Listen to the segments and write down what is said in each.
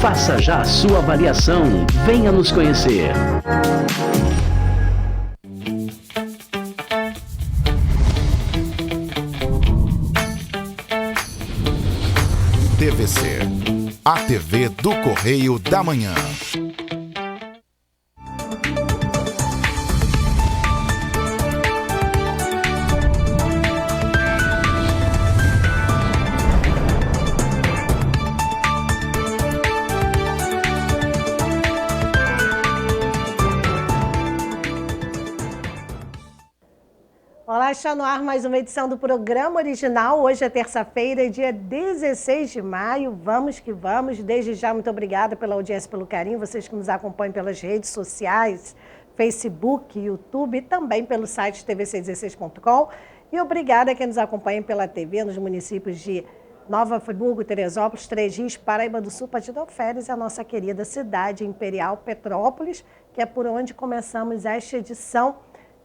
Faça já a sua avaliação. Venha nos conhecer. TVC, a TV do Correio da Manhã. Olá, está no ar mais uma edição do programa original. Hoje é terça-feira, dia 16 de maio. Vamos que vamos. Desde já, muito obrigada pela audiência, pelo carinho. Vocês que nos acompanham pelas redes sociais, Facebook, YouTube e também pelo site tvc16.com. E obrigada a quem nos acompanha pela TV nos municípios de Nova Friburgo, Teresópolis, Três Rios, Paraíba do Sul, Partido Alferes e a nossa querida cidade imperial Petrópolis, que é por onde começamos esta edição,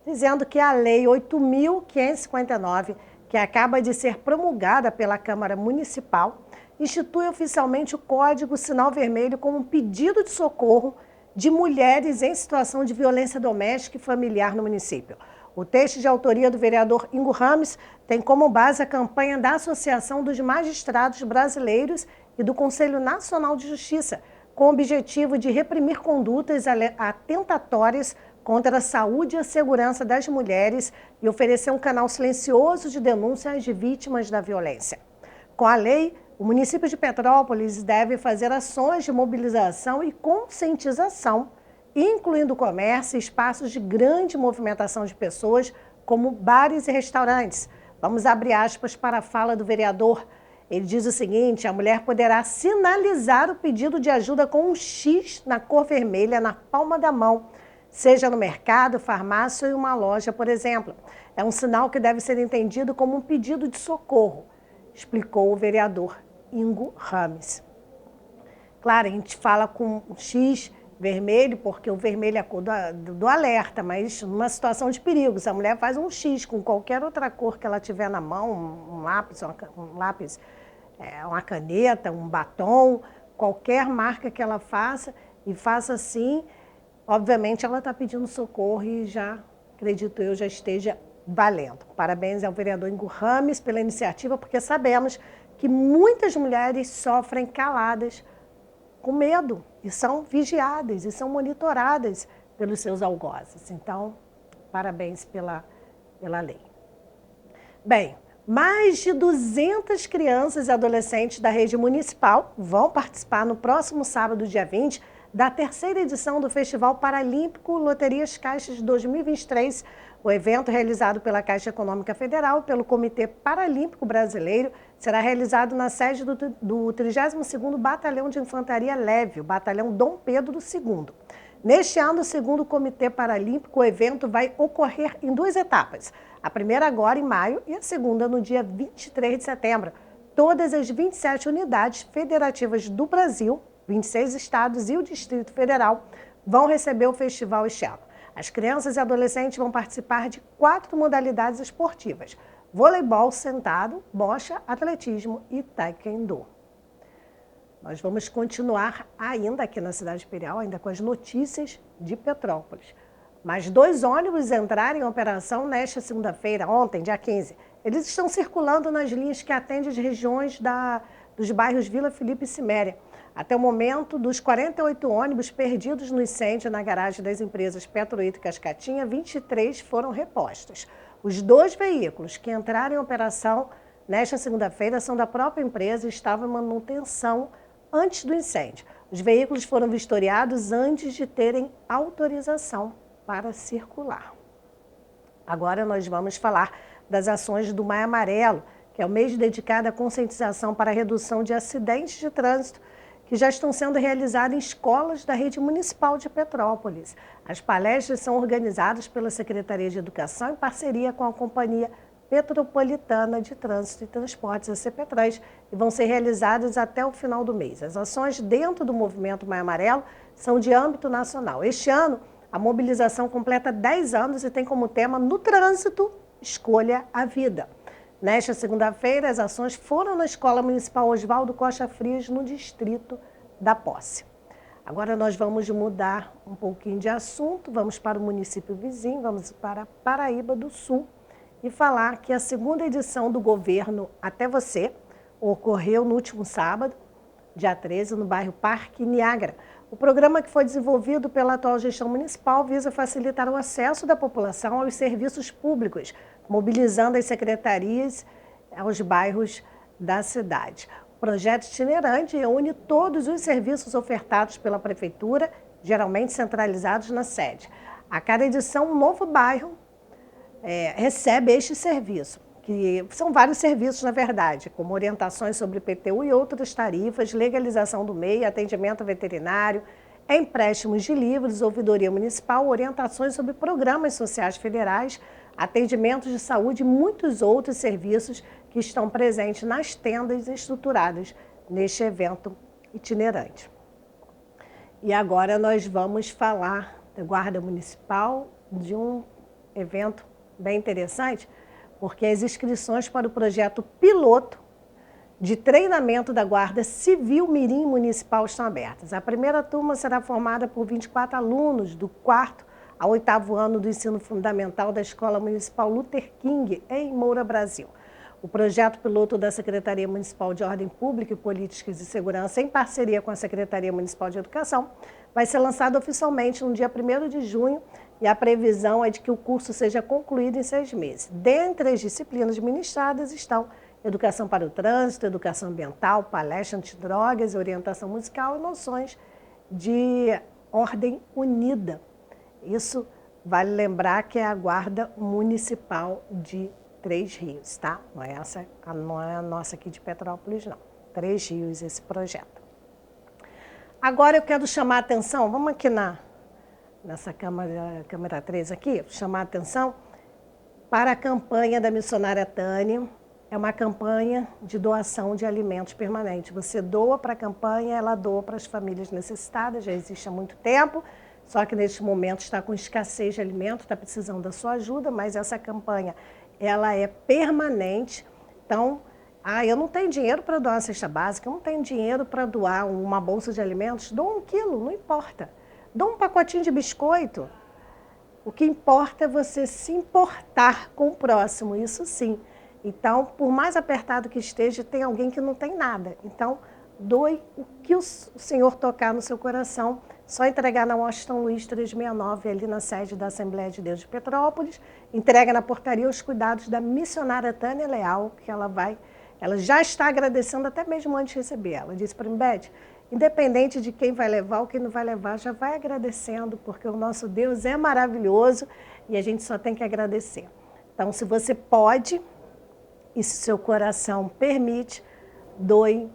dizendo que a Lei 8.559, que acaba de ser promulgada pela Câmara Municipal, institui oficialmente o Código Sinal Vermelho como um pedido de socorro de mulheres em situação de violência doméstica e familiar no município. O texto de autoria do vereador Ingo Rames tem como base a campanha da Associação dos Magistrados Brasileiros e do Conselho Nacional de Justiça, com o objetivo de reprimir condutas atentatórias contra a saúde e a segurança das mulheres e oferecer um canal silencioso de denúncias de vítimas da violência. Com a lei, o município de Petrópolis deve fazer ações de mobilização e conscientização, incluindo comércio e espaços de grande movimentação de pessoas, como bares e restaurantes. Vamos abrir aspas para a fala do vereador. Ele diz o seguinte: a mulher poderá sinalizar o pedido de ajuda com um X na cor vermelha na palma da mão, seja no mercado, farmácia ou em uma loja, por exemplo. É um sinal que deve ser entendido como um pedido de socorro, explicou o vereador Ingo Rames. Claro, a gente fala com um X vermelho, porque o vermelho é a cor do alerta, mas numa situação de perigo, se a mulher faz um X com qualquer outra cor que ela tiver na mão, um lápis, uma caneta, um batom, qualquer marca que ela faça, e faça assim, obviamente ela está pedindo socorro e já, acredito eu, já esteja valendo. Parabéns ao vereador Ingo Rames pela iniciativa, porque sabemos que muitas mulheres sofrem caladas, com medo, e são vigiadas, e são monitoradas pelos seus algozes. Então, parabéns pela lei. Bem, mais de 200 crianças e adolescentes da rede municipal vão participar no próximo sábado, dia 20, da terceira edição do Festival Paralímpico Loterias Caixas 2023, o evento realizado pela Caixa Econômica Federal e pelo Comitê Paralímpico Brasileiro será realizado na sede do 32º Batalhão de Infantaria Leve, o Batalhão Dom Pedro II. Neste ano, segundo o Comitê Paralímpico, o evento vai ocorrer em duas etapas. A primeira agora em maio e a segunda no dia 23 de setembro. Todas as 27 unidades federativas do Brasil, 26 estados e o Distrito Federal, vão receber o festival este ano. As crianças e adolescentes vão participar de 4 modalidades esportivas: voleibol sentado, bocha, atletismo e taekwondo. Nós vamos continuar ainda aqui na Cidade Imperial, ainda com as notícias de Petrópolis. Mas 2 ônibus entraram em operação nesta segunda-feira, ontem, dia 15. Eles estão circulando nas linhas que atendem as regiões dos bairros Vila Felipe e Ciméria. Até o momento, dos 48 ônibus perdidos no incêndio na garagem das empresas Petroito e Cascatinha, 23 foram repostos. Os 2 veículos que entraram em operação nesta segunda-feira são da própria empresa e estavam em manutenção antes do incêndio. Os veículos foram vistoriados antes de terem autorização para circular. Agora nós vamos falar das ações do Maio Amarelo, que é o mês dedicado à conscientização para a redução de acidentes de trânsito, que já estão sendo realizadas em escolas da rede municipal de Petrópolis. As palestras são organizadas pela Secretaria de Educação em parceria com a Companhia Petropolitana de Trânsito e Transportes, a CPTRANS, e vão ser realizadas até o final do mês. As ações dentro do movimento Maio Amarelo são de âmbito nacional. Este ano, a mobilização completa 10 anos e tem como tema, no trânsito, escolha a vida. Nesta segunda-feira, as ações foram na Escola Municipal Oswaldo Costa Frias, no Distrito da posse. Agora nós vamos mudar um pouquinho de assunto, vamos para o município vizinho, vamos para Paraíba do Sul e falar que a segunda edição do Governo Até Você ocorreu no último sábado, dia 13, no bairro Parque Niágara. O programa, que foi desenvolvido pela atual gestão municipal, visa facilitar o acesso da população aos serviços públicos, mobilizando as secretarias aos bairros da cidade. O projeto itinerante une todos os serviços ofertados pela Prefeitura, geralmente centralizados na sede. A cada edição, um novo bairro recebe este serviço, que são vários serviços, na verdade, como orientações sobre IPTU e outras tarifas, legalização do MEI, atendimento veterinário, empréstimos de livros, ouvidoria municipal, orientações sobre programas sociais federais, atendimentos de saúde e muitos outros serviços que estão presentes nas tendas estruturadas neste evento itinerante. E agora nós vamos falar da Guarda Municipal, de um evento bem interessante, porque as inscrições para o projeto piloto de treinamento da Guarda Civil Mirim Municipal estão abertas. A primeira turma será formada por 24 alunos do 4º ao 8º ano do ensino fundamental da Escola Municipal Luther King, em Moura, Brasil. O projeto piloto da Secretaria Municipal de Ordem Pública e Políticas de Segurança, em parceria com a Secretaria Municipal de Educação, vai ser lançado oficialmente no dia 1º de junho e a previsão é de que o curso seja concluído em 6 meses. Dentre as disciplinas ministradas estão Educação para o Trânsito, Educação Ambiental, Palestra Antidrogas, Orientação Musical e noções de ordem unida. Isso vale lembrar que é a Guarda Municipal de Três Rios, tá? Não é a nossa aqui de Petrópolis, não. Três Rios, esse projeto. Agora eu quero chamar a atenção, vamos aqui nessa câmera 3 aqui, chamar a atenção para a campanha da missionária Tânia. É uma campanha de doação de alimentos permanente. Você doa para a campanha, ela doa para as famílias necessitadas, já existe há muito tempo, só que neste momento está com escassez de alimento, está precisando da sua ajuda, mas essa campanha ela é permanente. Então, eu não tenho dinheiro para doar uma cesta básica, eu não tenho dinheiro para doar uma bolsa de alimentos, dou 1 quilo, não importa. Dou um pacotinho de biscoito. O que importa é você se importar com o próximo, isso sim. Então, por mais apertado que esteja, tem alguém que não tem nada. Então, doe o que o Senhor tocar no seu coração. Só entregar na Washington Luiz 369, ali na sede da Assembleia de Deus de Petrópolis. Entrega na portaria os cuidados da missionária Tânia Leal, que ela já está agradecendo até mesmo antes de receber. Ela disse para mim: Beth, independente de quem vai levar ou quem não vai levar, já vai agradecendo, porque o nosso Deus é maravilhoso e a gente só tem que agradecer. Então, se você pode e se seu coração permite, doe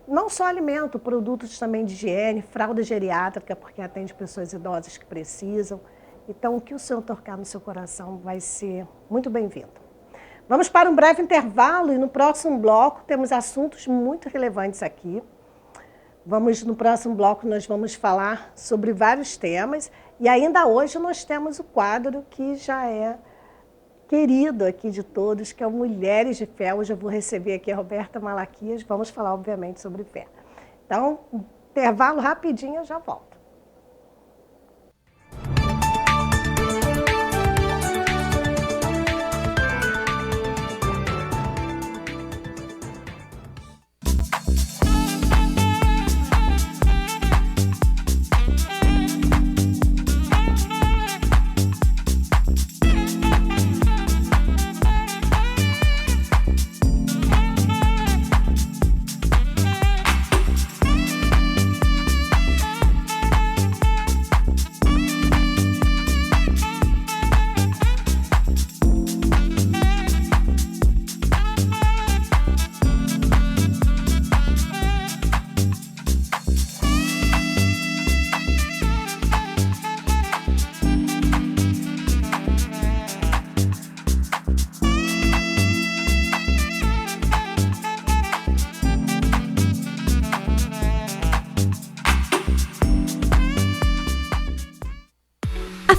não só alimento, produtos também de higiene, fralda geriátrica, porque atende pessoas idosas que precisam. Então, o que o Senhor tocar no seu coração vai ser muito bem-vindo. Vamos para um breve intervalo e no próximo bloco temos assuntos muito relevantes aqui. No próximo bloco nós vamos falar sobre vários temas e ainda hoje nós temos o quadro que já é querido aqui de todos, que é o Mulheres de Fé. Hoje eu vou receber aqui a Roberta Malaquias, vamos falar obviamente sobre fé. Então, intervalo rapidinho, eu já volto.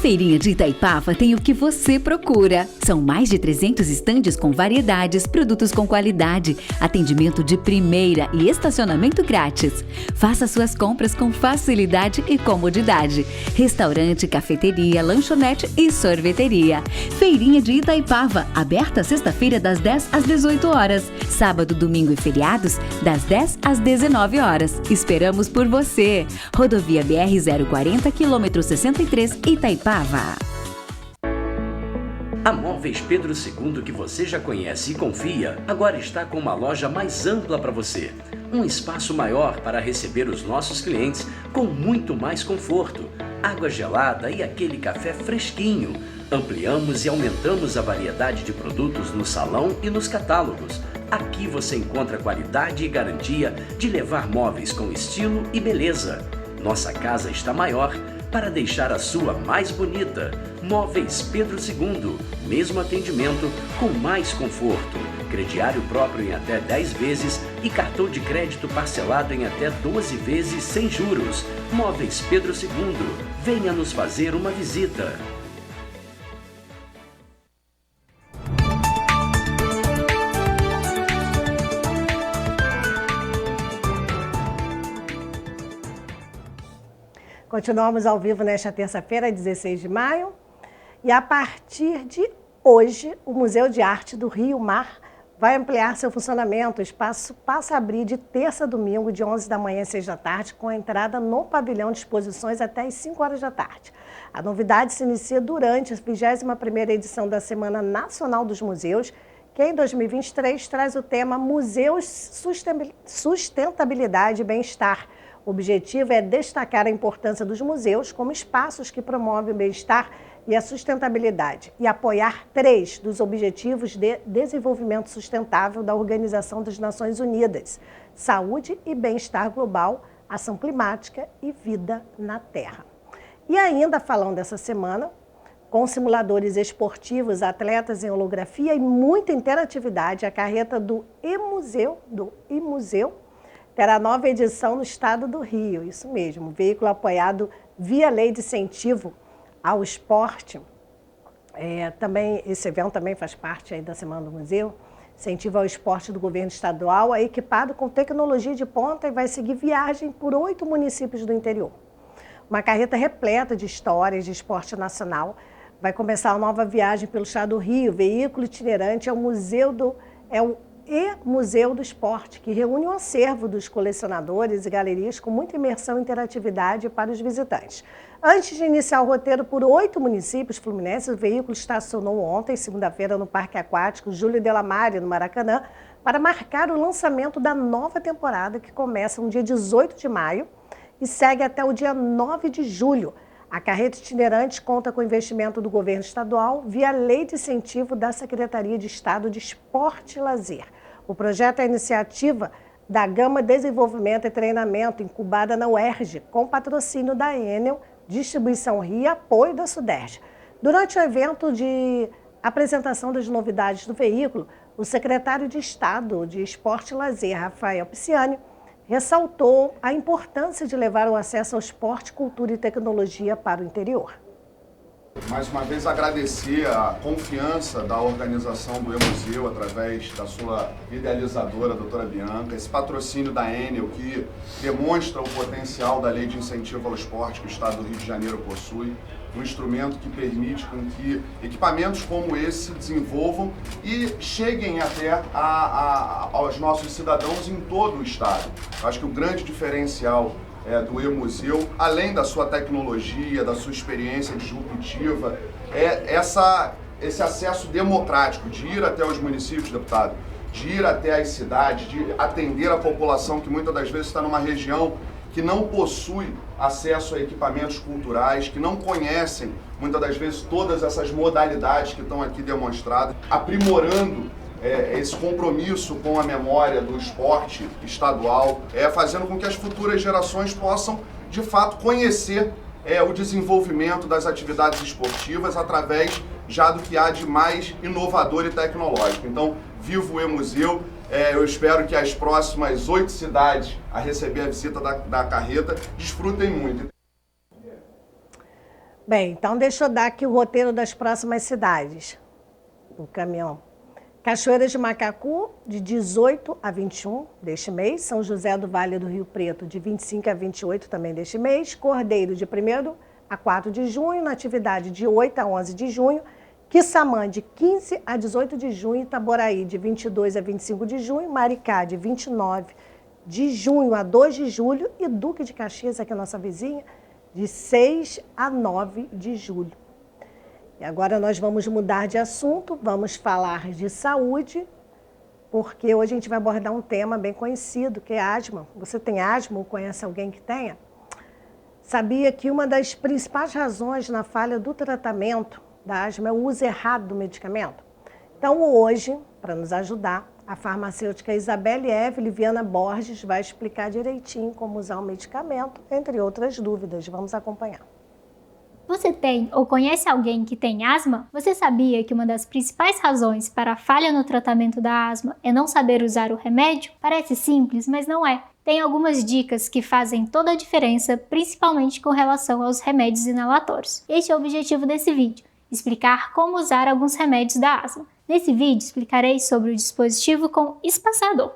Feirinha de Itaipava tem o que você procura. São mais de 300 estandes com variedades, produtos com qualidade, atendimento de primeira e estacionamento grátis. Faça suas compras com facilidade e comodidade. Restaurante, cafeteria, lanchonete e sorveteria. Feirinha de Itaipava, aberta sexta-feira das 10 às 18 horas. Sábado, domingo e feriados, das 10 às 19 horas. Esperamos por você. Rodovia BR-040, quilômetro 63, Itaipava. A Móveis Pedro II, que você já conhece e confia, agora está com uma loja mais ampla para você. Um espaço maior para receber os nossos clientes com muito mais conforto, água gelada e aquele café fresquinho. Ampliamos e aumentamos a variedade de produtos no salão e nos catálogos. Aqui você encontra qualidade e garantia de levar móveis com estilo e beleza. Nossa casa está maior para deixar a sua mais bonita. Móveis Pedro II, mesmo atendimento com mais conforto. Crediário próprio em até 10 vezes e cartão de crédito parcelado em até 12 vezes sem juros. Móveis Pedro II, venha nos fazer uma visita. Continuamos ao vivo nesta terça-feira, 16 de maio. E a partir de hoje, o Museu de Arte do Rio Mar vai ampliar seu funcionamento. O espaço passa a abrir de terça a domingo, de 11 da manhã às 6 da tarde, com a entrada no pavilhão de exposições até às 5 horas da tarde. A novidade se inicia durante a 21ª edição da Semana Nacional dos Museus, que em 2023 traz o tema Museus, Sustentabilidade e Bem-Estar. O objetivo é destacar a importância dos museus como espaços que promovem o bem-estar e a sustentabilidade e apoiar 3 dos Objetivos de Desenvolvimento Sustentável da Organização das Nações Unidas: saúde e bem-estar global, ação climática e vida na Terra. E ainda falando dessa semana, com simuladores esportivos, atletas em holografia e muita interatividade, a carreta do iMuseu terá nova edição no estado do Rio, isso mesmo, veículo apoiado via lei de incentivo ao esporte. Também, esse evento também faz parte aí da Semana do Museu, incentivo ao esporte do governo estadual, é equipado com tecnologia de ponta e vai seguir viagem por 8 municípios do interior. Uma carreta repleta de histórias de esporte nacional. Vai começar a nova viagem pelo estado do Rio, veículo itinerante, é o Museu do Esporte, que reúne um acervo dos colecionadores e galerias com muita imersão e interatividade para os visitantes. Antes de iniciar o roteiro por 8 municípios fluminenses, o veículo estacionou ontem, segunda-feira, no Parque Aquático Júlio Delamare, no Maracanã, para marcar o lançamento da nova temporada, que começa no dia 18 de maio e segue até o dia 9 de julho. A carreta itinerante conta com investimento do governo estadual via lei de incentivo da Secretaria de Estado de Esporte e Lazer. O projeto é a iniciativa da Gama Desenvolvimento e Treinamento, incubada na UERJ, com patrocínio da Enel, Distribuição Rio e apoio da Sudeste. Durante o evento de apresentação das novidades do veículo, o secretário de Estado de Esporte e Lazer, Rafael Pisciani, ressaltou a importância de levar o acesso ao esporte, cultura e tecnologia para o interior. Mais uma vez agradecer a confiança da organização do iMuseu através da sua idealizadora, a doutora Bianca, esse patrocínio da Enel que demonstra o potencial da Lei de Incentivo ao Esporte que o Estado do Rio de Janeiro possui, um instrumento que permite com que equipamentos como esse se desenvolvam e cheguem até aos nossos cidadãos em todo o Estado. Acho que o grande diferencial do iMuseu, além da sua tecnologia, da sua experiência disruptiva, é esse acesso democrático de ir até os municípios, deputado, de ir até as cidades, de atender a população que muitas das vezes está numa região que não possui acesso a equipamentos culturais, que não conhecem muitas das vezes todas essas modalidades que estão aqui demonstradas, aprimorando esse compromisso com a memória do esporte estadual, fazendo com que as futuras gerações possam, de fato, conhecer o desenvolvimento das atividades esportivas através já do que há de mais inovador e tecnológico. Então, viva o iMuseu, eu espero que as próximas 8 cidades a receber a visita da carreta desfrutem muito. Bem, então deixa eu dar aqui o roteiro das próximas cidades. O caminhão. Cachoeira de Macacu, de 18 a 21 deste mês. São José do Vale do Rio Preto, de 25 a 28 também deste mês. Cordeiro, de 1º a 4 de junho. Natividade, de 8 a 11 de junho. Quissamã, de 15 a 18 de junho. Itaboraí, de 22 a 25 de junho. Maricá, de 29 de junho a 2 de julho. E Duque de Caxias, aqui a nossa vizinha, de 6 a 9 de julho. E agora nós vamos mudar de assunto, vamos falar de saúde, porque hoje a gente vai abordar um tema bem conhecido, que é asma. Você tem asma ou conhece alguém que tenha? Sabia que uma das principais razões na falha do tratamento da asma é o uso errado do medicamento? Então hoje, para nos ajudar, a farmacêutica Isabelle Eve Viana Borges vai explicar direitinho como usar o medicamento, entre outras dúvidas. Vamos acompanhar. Você tem ou conhece alguém que tem asma? Você sabia que uma das principais razões para a falha no tratamento da asma é não saber usar o remédio? Parece simples, mas não é. Tem algumas dicas que fazem toda a diferença, principalmente com relação aos remédios inalatórios. Este é o objetivo desse vídeo, explicar como usar alguns remédios da asma. Nesse vídeo explicarei sobre o dispositivo com espaçador.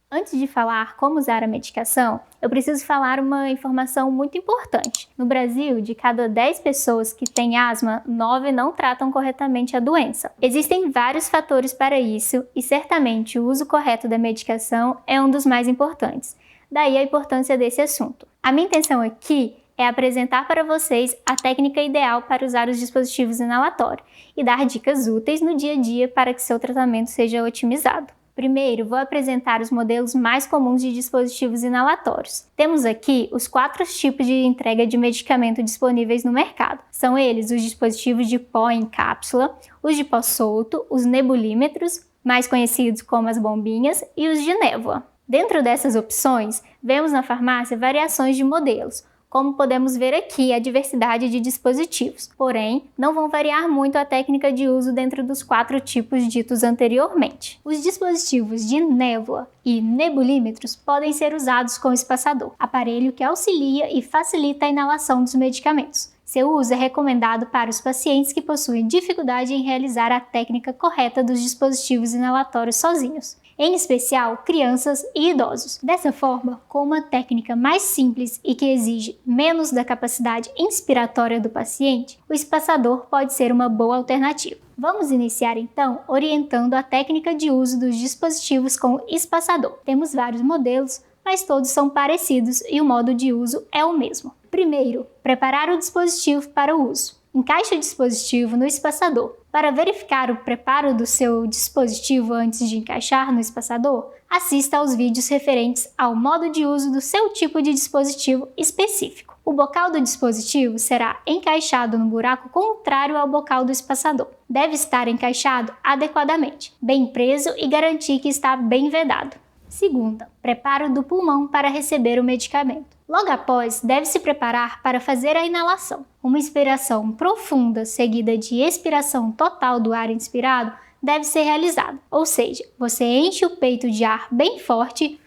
Antes de falar como usar a medicação, eu preciso falar uma informação muito importante. No Brasil, de cada 10 pessoas que têm asma, 9 não tratam corretamente a doença. Existem vários fatores para isso e certamente o uso correto da medicação é um dos mais importantes. Daí a importância desse assunto. A minha intenção aqui é apresentar para vocês a técnica ideal para usar os dispositivos inalatórios e dar dicas úteis no dia a dia para que seu tratamento seja otimizado. Primeiro, vou apresentar os modelos mais comuns de dispositivos inalatórios. Temos aqui os 4 tipos de entrega de medicamento disponíveis no mercado. São eles os dispositivos de pó em cápsula, os de pó solto, os nebulímetros, mais conhecidos como as bombinhas, e os de névoa. Dentro dessas opções, vemos na farmácia variações de modelos. Como podemos ver aqui, a diversidade de dispositivos, porém, não vão variar muito a técnica de uso dentro dos 4 tipos ditos anteriormente. Os dispositivos de névoa e nebulímetros podem ser usados com espaçador, aparelho que auxilia e facilita a inalação dos medicamentos. Seu uso é recomendado para os pacientes que possuem dificuldade em realizar a técnica correta dos dispositivos inalatórios sozinhos, em especial crianças e idosos. Dessa forma, com uma técnica mais simples e que exige menos da capacidade inspiratória do paciente, o espaçador pode ser uma boa alternativa. Vamos iniciar então orientando a técnica de uso dos dispositivos com espaçador. Temos vários modelos, mas todos são parecidos e o modo de uso é o mesmo. Primeiro, preparar o dispositivo para o uso. Encaixe o dispositivo no espaçador. Para verificar o preparo do seu dispositivo antes de encaixar no espaçador, assista aos vídeos referentes ao modo de uso do seu tipo de dispositivo específico. O bocal do dispositivo será encaixado no buraco contrário ao bocal do espaçador. Deve estar encaixado adequadamente, bem preso e garantir que está bem vedado. Segunda, preparo do pulmão para receber o medicamento. Logo após, deve-se preparar para fazer a inalação. Uma inspiração profunda seguida de expiração total do ar inspirado deve ser realizada, ou seja, você enche o peito de ar bem forte,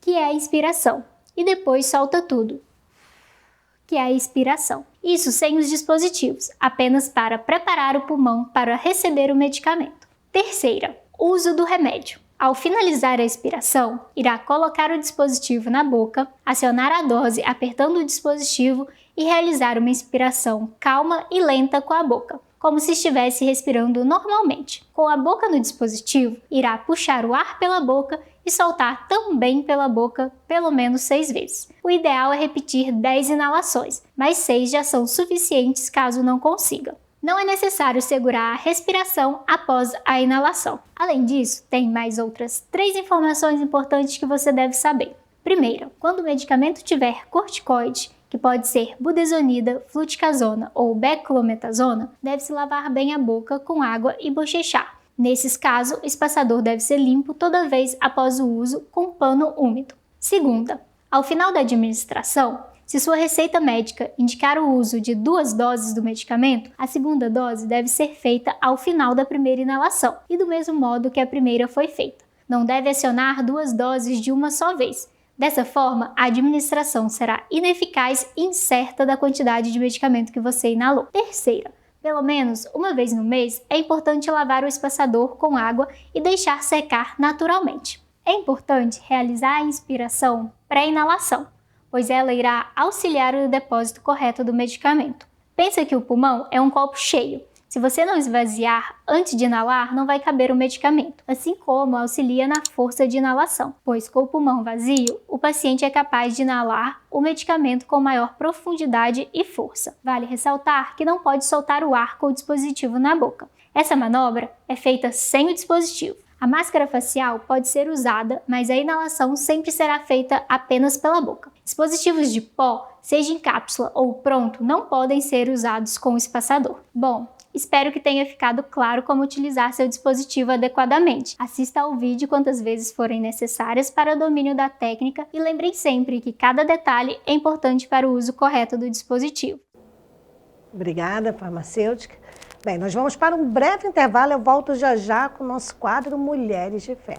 que é a inspiração, e depois solta tudo, que é a expiração. Isso sem os dispositivos, apenas para preparar o pulmão para receber o medicamento. Terceira, uso do remédio. Ao finalizar a expiração, irá colocar o dispositivo na boca, acionar a dose apertando o dispositivo e realizar uma inspiração calma e lenta com a boca, como se estivesse respirando normalmente. Com a boca no dispositivo, irá puxar o ar pela boca e soltar também pela boca pelo menos 6 vezes. O ideal é repetir 10 inalações, mas 6 já são suficientes caso não consiga. Não é necessário segurar a respiração após a inalação. Além disso, tem mais outras 3 informações importantes que você deve saber. Primeiro, quando o medicamento tiver corticoide, que pode ser budesonida, fluticasona ou beclometasona, deve-se lavar bem a boca com água e bochechar. Nesses casos, o espaçador deve ser limpo toda vez após o uso com pano úmido. Segunda, ao final da administração, se sua receita médica indicar o uso de 2 doses do medicamento, a segunda dose deve ser feita ao final da primeira inalação e do mesmo modo que a primeira foi feita. Não deve acionar 2 doses de uma só vez. Dessa forma, a administração será ineficaz e incerta da quantidade de medicamento que você inalou. Terceira, pelo menos uma vez no mês, é importante lavar o espaçador com água e deixar secar naturalmente. É importante realizar a inspiração pré-inalação, pois ela irá auxiliar o depósito correto do medicamento. Pensa que o pulmão é um copo cheio. Se você não esvaziar antes de inalar, não vai caber o medicamento, assim como auxilia na força de inalação, pois com o pulmão vazio, o paciente é capaz de inalar o medicamento com maior profundidade e força. Vale ressaltar que não pode soltar o ar com o dispositivo na boca. Essa manobra é feita sem o dispositivo. A máscara facial pode ser usada, mas a inalação sempre será feita apenas pela boca. Dispositivos de pó, seja em cápsula ou pronto, não podem ser usados com o espaçador. Bom, espero que tenha ficado claro como utilizar seu dispositivo adequadamente. Assista ao vídeo quantas vezes forem necessárias para o domínio da técnica e lembrem sempre que cada detalhe é importante para o uso correto do dispositivo. Obrigada, farmacêutica. Bem, nós vamos para um breve intervalo, eu volto já já com o nosso quadro Mulheres de Fé.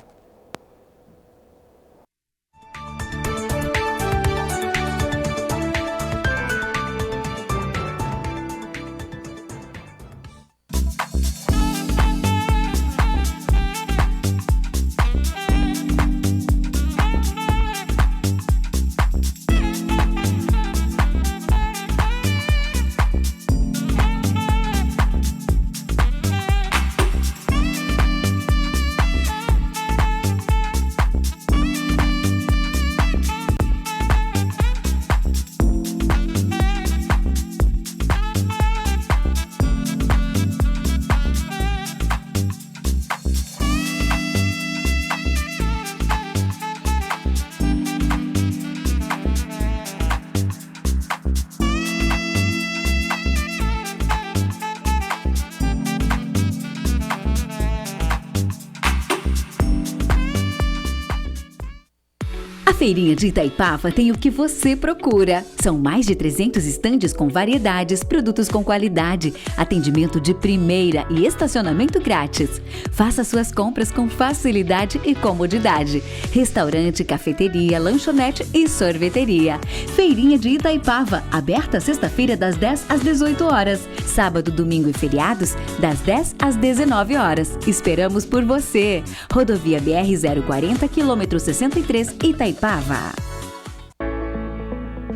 A Feirinha de Itaipava tem o que você procura. São mais de 300 estandes com variedades, produtos com qualidade, atendimento de primeira e estacionamento grátis. Faça suas compras com facilidade e comodidade. Restaurante, cafeteria, lanchonete e sorveteria. Feirinha de Itaipava, aberta sexta-feira das 10 às 18 horas. Sábado, domingo e feriados, das 10 às 19 horas. Esperamos por você. Rodovia BR-040, quilômetro 63, Itaipava.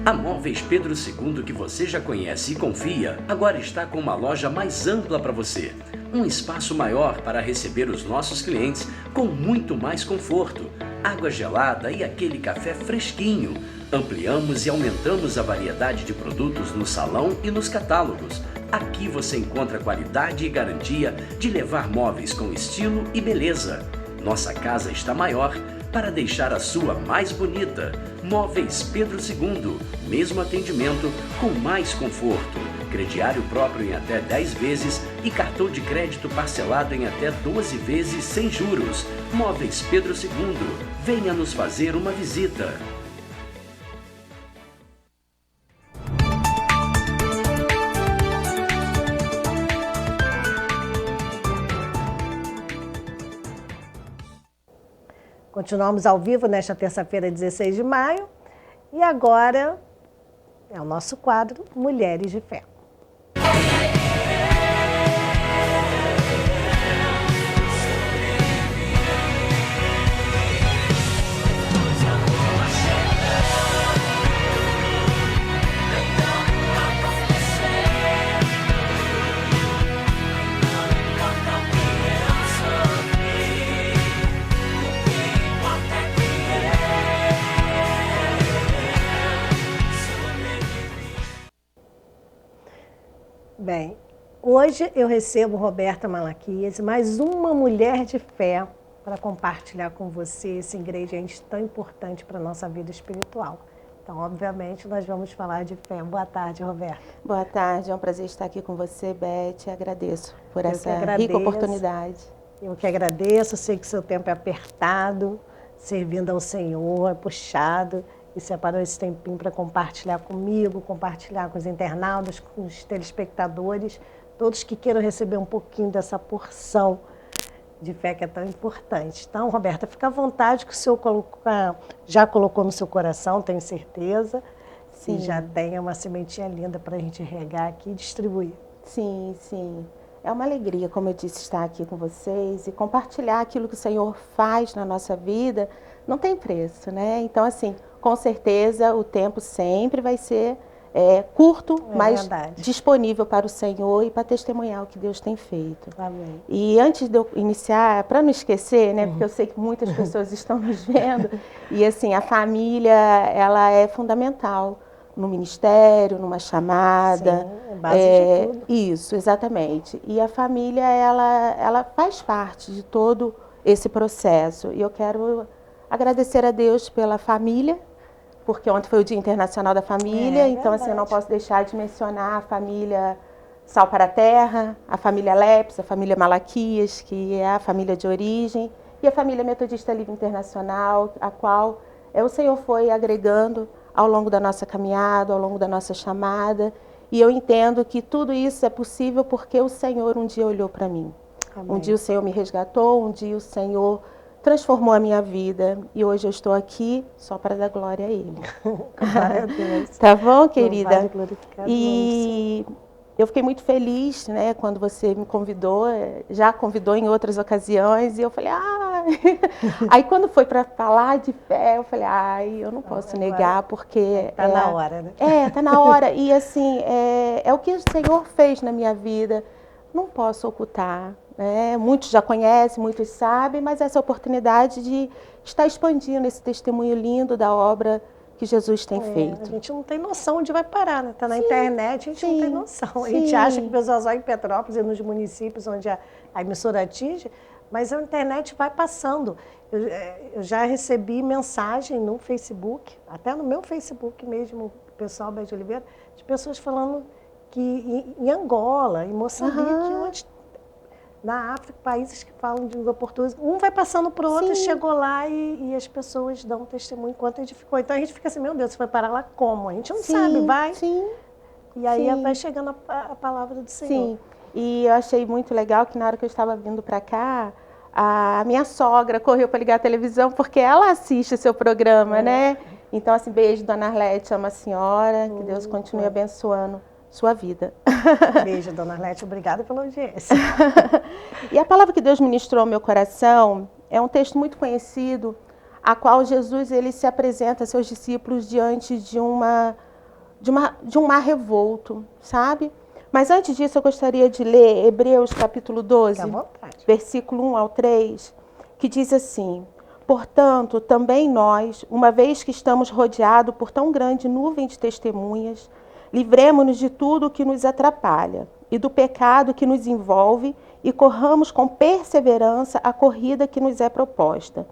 A Móveis Pedro II, que você já conhece e confia, agora está com uma loja mais ampla para você. Um espaço maior para receber os nossos clientes com muito mais conforto, água gelada e aquele café fresquinho. Ampliamos e aumentamos a variedade de produtos no salão e nos catálogos. Aqui você encontra qualidade e garantia de levar móveis com estilo e beleza. Nossa casa está maior para deixar a sua mais bonita. Móveis Pedro II, mesmo atendimento com mais conforto. Crediário próprio em até 10 vezes e cartão de crédito parcelado em até 12 vezes sem juros. Móveis Pedro II, venha nos fazer uma visita. Continuamos ao vivo nesta terça-feira, 16 de maio. E agora é o nosso quadro Mulheres de Fé. Bem, hoje eu recebo Roberta Malaquias, mais uma mulher de fé, para compartilhar com você esse ingrediente tão importante para a nossa vida espiritual. Então, obviamente, nós vamos falar de fé. Boa tarde, Roberta. Boa tarde, é um prazer estar aqui com você, Beth. Agradeço por essa rica oportunidade. Eu que agradeço, sei que seu tempo é apertado, servindo ao Senhor, é puxado. E separou esse tempinho para compartilhar comigo, compartilhar com os internautas, com os telespectadores, todos que queiram receber um pouquinho dessa porção de fé que é tão importante. Então, Roberta, fica à vontade que o Senhor já colocou no seu coração, tenho certeza. Sim. E já tem uma sementinha linda para a gente regar aqui e distribuir. Sim, sim. É uma alegria, como eu disse, estar aqui com vocês e compartilhar aquilo que o Senhor faz na nossa vida. Não tem preço, né? Então, assim, com certeza o tempo sempre vai ser curto, mas verdade, disponível para o Senhor e para testemunhar o que Deus tem feito. Amém. E antes de eu iniciar, para não esquecer, né, porque eu sei que muitas pessoas estão nos vendo, e assim, a família, ela é fundamental no ministério, numa chamada. Sim, base de tudo. Isso, exatamente. E a família, ela faz parte de todo esse processo. E eu quero agradecer a Deus pela família, porque ontem foi o Dia Internacional da Família, então assim, eu não posso deixar de mencionar a família Sal para a Terra, a família Leps, a família Malaquias, que é a família de origem, e a família Metodista Livre Internacional, a qual o Senhor foi agregando ao longo da nossa caminhada, ao longo da nossa chamada, e eu entendo que tudo isso é possível porque o Senhor um dia olhou para mim. Amém. Um dia o Senhor me resgatou, um dia o Senhor transformou a minha vida e hoje eu estou aqui só para dar glória a Ele. Glória a Deus. Tá bom, querida? E eu fiquei muito feliz, né, quando você me convidou, já convidou em outras ocasiões, e eu falei, Aí quando foi para falar de fé, eu falei, eu não posso negar, porque... Tá na hora, né? Tá na hora. E assim, é o que o Senhor fez na minha vida, não posso ocultar. Muitos já conhecem, muitos sabem, mas essa oportunidade de estar expandindo esse testemunho lindo da obra que Jesus tem feito. A gente não tem noção onde vai parar, né? Está na internet, a gente não tem noção. A gente acha que o pessoal só em Petrópolis e nos municípios onde a emissora atinge, mas a internet vai passando. Eu já recebi mensagem no Facebook, até no meu Facebook mesmo, o pessoal Bete Oliveira, de pessoas falando que em Angola, em Moçambique, onde na África, países que falam de língua portuguesa, um vai passando para o outro, chegou lá e as pessoas dão testemunho enquanto edificou. Então a gente fica assim, meu Deus, você vai parar lá como? A gente não sabe, vai. E aí vai chegando a palavra do Senhor. Sim, e eu achei muito legal que na hora que eu estava vindo para cá, a minha sogra correu para ligar a televisão, porque ela assiste o seu programa, né? Então, assim, beijo, dona Arlete, amo a senhora, que Deus continue abençoando sua vida. Beijo, dona Arlete, obrigada pela audiência. E a palavra que Deus ministrou ao meu coração é um texto muito conhecido, a qual Jesus ele se apresenta a seus discípulos diante de um mar revolto, sabe? Mas antes disso eu gostaria de ler Hebreus capítulo 12, versículo 1 ao 3, que diz assim: portanto, também nós, uma vez que estamos rodeados por tão grande nuvem de testemunhas, livremo-nos de tudo o que nos atrapalha e do pecado que nos envolve e corramos com perseverança a corrida que nos é proposta,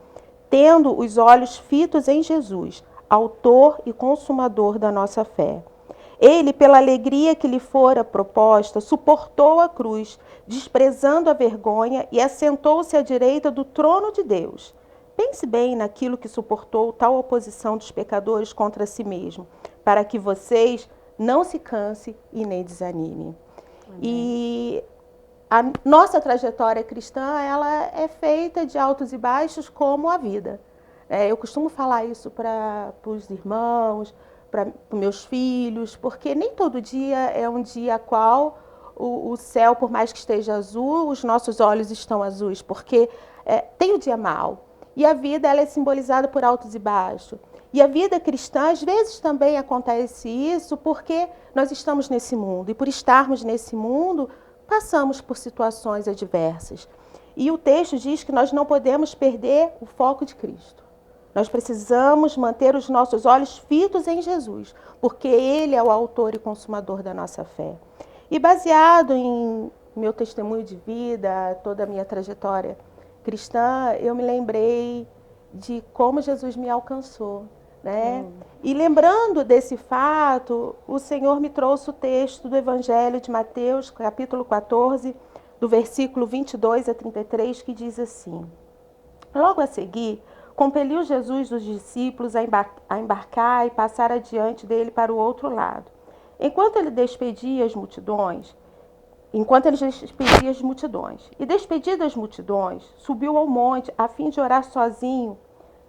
tendo os olhos fitos em Jesus, autor e consumador da nossa fé. Ele, pela alegria que lhe fora proposta, suportou a cruz, desprezando a vergonha, e assentou-se à direita do trono de Deus. Pense bem naquilo que suportou tal oposição dos pecadores contra si mesmo, para que vocês não se canse e nem desanime. Amém. E a nossa trajetória cristã, ela é feita de altos e baixos como a vida. Eu costumo falar isso para os irmãos, para os meus filhos, porque nem todo dia é um dia qual o céu, por mais que esteja azul, os nossos olhos estão azuis, porque tem o dia mau. E a vida ela é simbolizada por altos e baixos. E a vida cristã, às vezes, também acontece isso porque nós estamos nesse mundo. E por estarmos nesse mundo, passamos por situações adversas. E o texto diz que nós não podemos perder o foco de Cristo. Nós precisamos manter os nossos olhos fitos em Jesus, porque Ele é o autor e consumador da nossa fé. E baseado em meu testemunho de vida, toda a minha trajetória cristã, eu me lembrei de como Jesus me alcançou. E lembrando desse fato, o Senhor me trouxe o texto do Evangelho de Mateus, capítulo 14, do versículo 22 a 33, que diz assim: logo a seguir, compeliu Jesus os discípulos a embarcar e passar adiante dele para o outro lado. Enquanto ele despedia as multidões, enquanto ele despedia as multidões. E despedidas as multidões, subiu ao monte a fim de orar sozinho,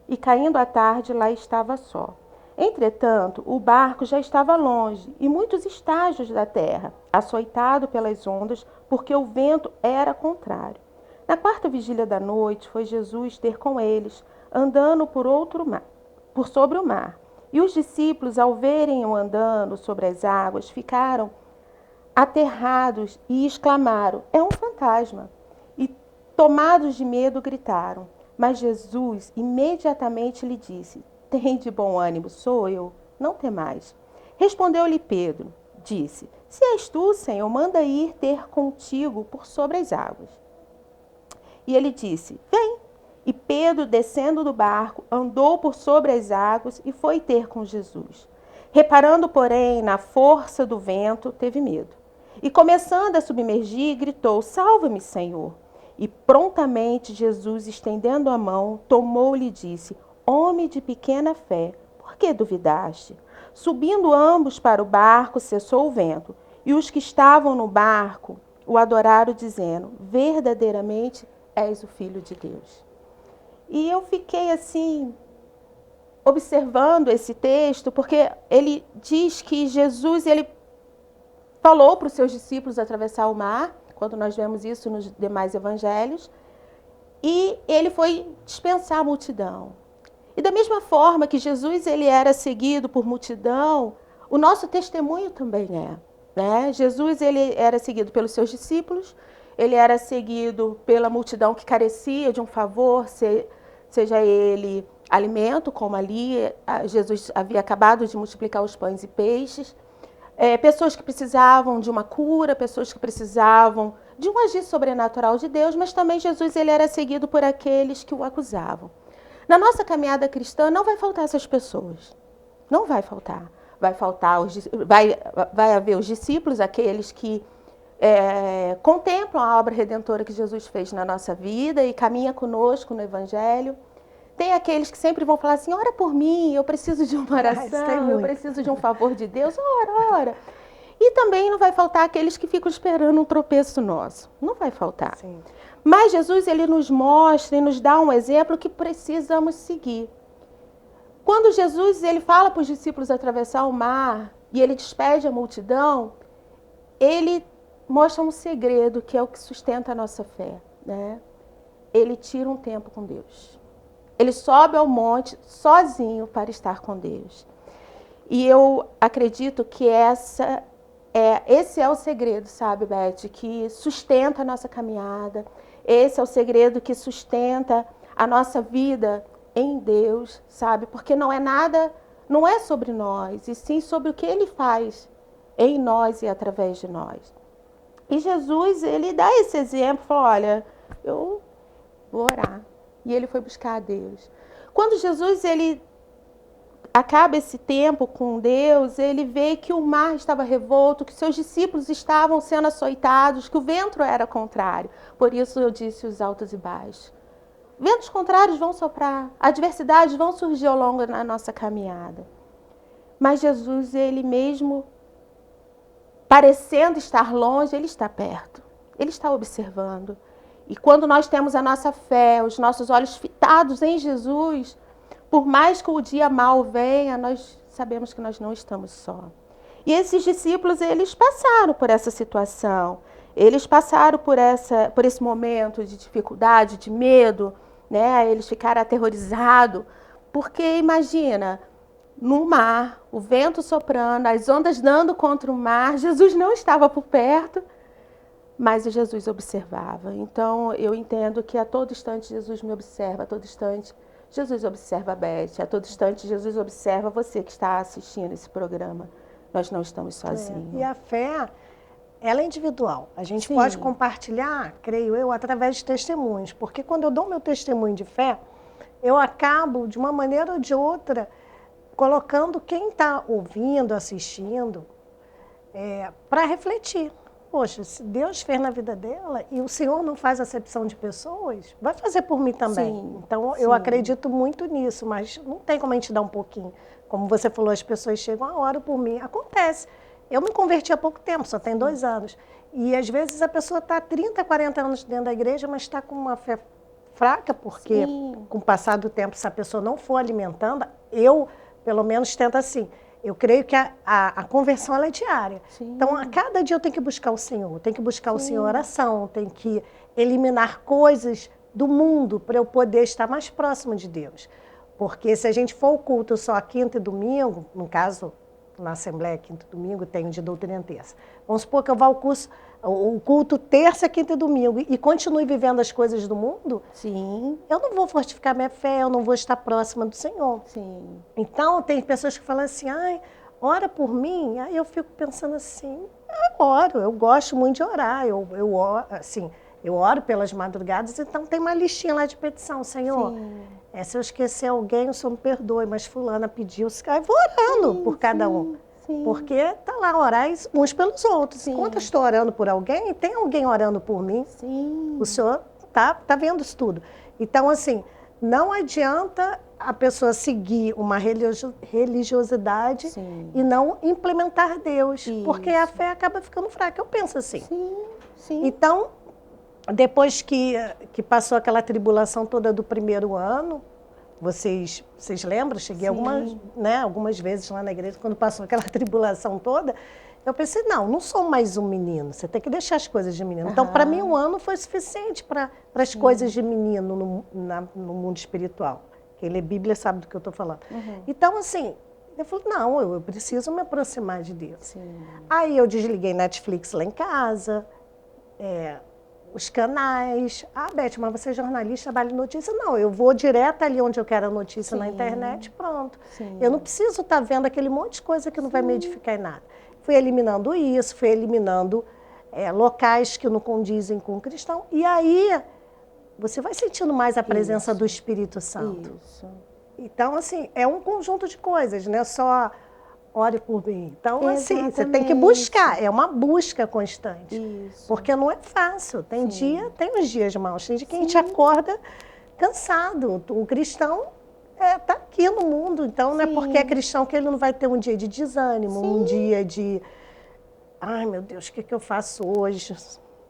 e caindo a tarde, lá estava só. Entretanto, o barco já estava longe, e muitos estágios da terra, açoitado pelas ondas, porque o vento era contrário. Na quarta vigília da noite, foi Jesus ter com eles, andando por sobre o mar. E os discípulos, ao verem-o andando sobre as águas, ficaram aterrados e exclamaram: é um fantasma! E, tomados de medo, gritaram. Mas Jesus imediatamente lhe disse: tende bom ânimo, sou eu, não temais. Respondeu-lhe Pedro, disse: se és tu, Senhor, manda ir ter contigo por sobre as águas. E ele disse: vem. E Pedro, descendo do barco, andou por sobre as águas e foi ter com Jesus. Reparando, porém, na força do vento, teve medo. E começando a submergir, gritou: salva-me, Senhor. E prontamente Jesus, estendendo a mão, tomou-lhe e disse: homem de pequena fé, por que duvidaste? Subindo ambos para o barco, cessou o vento. E os que estavam no barco o adoraram, dizendo: verdadeiramente és o Filho de Deus. E eu fiquei assim, observando esse texto, porque ele diz que Jesus, ele falou para os seus discípulos atravessar o mar, quando nós vemos isso nos demais evangelhos, e ele foi dispensar a multidão. E da mesma forma que Jesus ele era seguido por multidão, o nosso testemunho também é. Né? Jesus ele era seguido pelos seus discípulos, ele era seguido pela multidão que carecia de um favor, seja ele alimento, como ali Jesus havia acabado de multiplicar os pães e peixes, pessoas que precisavam de uma cura, pessoas que precisavam de um agir sobrenatural de Deus, mas também Jesus ele era seguido por aqueles que o acusavam. Na nossa caminhada cristã não vai faltar essas pessoas, não vai faltar. Vai haver os discípulos, aqueles que contemplam a obra redentora que Jesus fez na nossa vida e caminha conosco no Evangelho. Tem aqueles que sempre vão falar assim: ora por mim, eu preciso de uma oração, eu preciso de um favor de Deus, ora. E também não vai faltar aqueles que ficam esperando um tropeço nosso. Não vai faltar. Sim. Mas Jesus ele nos mostra e nos dá um exemplo que precisamos seguir. Quando Jesus ele fala para os discípulos atravessar o mar e ele despede a multidão, ele mostra um segredo que é o que sustenta a nossa fé. Né? Ele tira um tempo com Deus. Ele sobe ao monte sozinho para estar com Deus. E eu acredito que esse é o segredo, sabe, Beth, que sustenta a nossa caminhada. Esse é o segredo que sustenta a nossa vida em Deus, sabe? Porque não é sobre nós, e sim sobre o que Ele faz em nós e através de nós. E Jesus, ele dá esse exemplo, fala: olha, eu vou orar. E ele foi buscar a Deus. Quando Jesus ele acaba esse tempo com Deus, ele vê que o mar estava revolto, que seus discípulos estavam sendo açoitados, que o vento era contrário. Por isso eu disse os altos e baixos. Ventos contrários vão soprar, adversidades vão surgir ao longo da nossa caminhada. Mas Jesus, ele mesmo, parecendo estar longe, ele está perto. Ele está observando. E quando nós temos a nossa fé, os nossos olhos fitados em Jesus, por mais que o dia mal venha, nós sabemos que nós não estamos só. E esses discípulos, eles passaram por essa situação. Eles passaram por esse momento de dificuldade, de medo, né? Eles ficaram aterrorizados, porque imagina, no mar, o vento soprando, as ondas dando contra o mar, Jesus não estava por perto, mas Jesus observava. Então, eu entendo que a todo instante Jesus me observa, a todo instante Jesus observa a Beth, a todo instante Jesus observa você que está assistindo esse programa. Nós não estamos sozinhos. E a fé, ela é individual. A gente Sim. pode compartilhar, creio eu, através de testemunhos. Porque quando eu dou meu testemunho de fé, eu acabo, de uma maneira ou de outra, colocando quem está ouvindo, assistindo, para refletir. Poxa, se Deus fez na vida dela e o Senhor não faz acepção de pessoas, vai fazer por mim também. Sim, então, eu acredito muito nisso, mas não tem como a gente dar um pouquinho. Como você falou, as pessoas chegam a hora por mim. Acontece. Eu me converti há pouco tempo, só tem 2 anos. E às vezes a pessoa está 30, 40 anos dentro da igreja, mas está com uma fé fraca, porque com o passar do tempo, se a pessoa não for alimentando, eu, pelo menos, tento assim. Eu creio que a conversão ela é diária. Sim. Então, a cada dia eu tenho que buscar o Senhor. Tenho que buscar o Senhor em oração, tenho que eliminar coisas do mundo para eu poder estar mais próximo de Deus. Porque se a gente for ao culto só quinta e domingo, no caso, na Assembleia, quinta e domingo, tenho de doutrina terça. Vamos supor que eu vá ao culto terça, quinta e domingo e continue vivendo as coisas do mundo, Sim. eu não vou fortificar minha fé, eu não vou estar próxima do Senhor. Sim. Então, tem pessoas que falam assim, ai, ora por mim. Aí eu fico pensando assim, eu oro, eu gosto muito de orar, eu oro, assim, eu oro pelas madrugadas, então tem uma listinha lá de petição, Senhor. Se eu esquecer alguém, o Senhor me perdoe, mas fulana pediu, eu vou orando por cada um. Sim. Porque está lá, orar uns pelos outros. Sim. Enquanto eu estou orando por alguém, tem alguém orando por mim. Sim. O Senhor tá vendo isso tudo. Então, assim, não adianta a pessoa seguir uma religiosidade e não implementar Deus. Isso. Porque a fé acaba ficando fraca. Eu penso assim. Sim. Então, depois que passou aquela tribulação toda do primeiro ano, vocês lembram? Cheguei algumas vezes lá na igreja, quando passou aquela tribulação toda, eu pensei, não sou mais um menino, você tem que deixar as coisas de menino. Então, para mim, um ano foi suficiente para as coisas de menino no mundo espiritual. Quem lê Bíblia sabe do que eu estou falando. Então, assim, eu falei, não, eu preciso me aproximar de Deus. Aí eu desliguei Netflix lá em casa, os canais. Ah, Beth, mas você é jornalista, trabalha em notícia? Não, eu vou direto ali onde eu quero a notícia na internet, pronto. Eu não preciso estar vendo aquele monte de coisa que não vai me edificar em nada. Fui eliminando isso, fui eliminando locais que não condizem com o cristão. E aí, você vai sentindo mais a presença do Espírito Santo. Então, assim, é um conjunto de coisas, não é só ore por mim. Então, assim, você tem que buscar, é uma busca constante. Porque não é fácil. Tem uns dias maus, tem dia que a gente acorda cansado. O cristão está aqui no mundo, então não é porque é cristão que ele não vai ter um dia de desânimo, um dia de, ai meu Deus, o que eu faço hoje?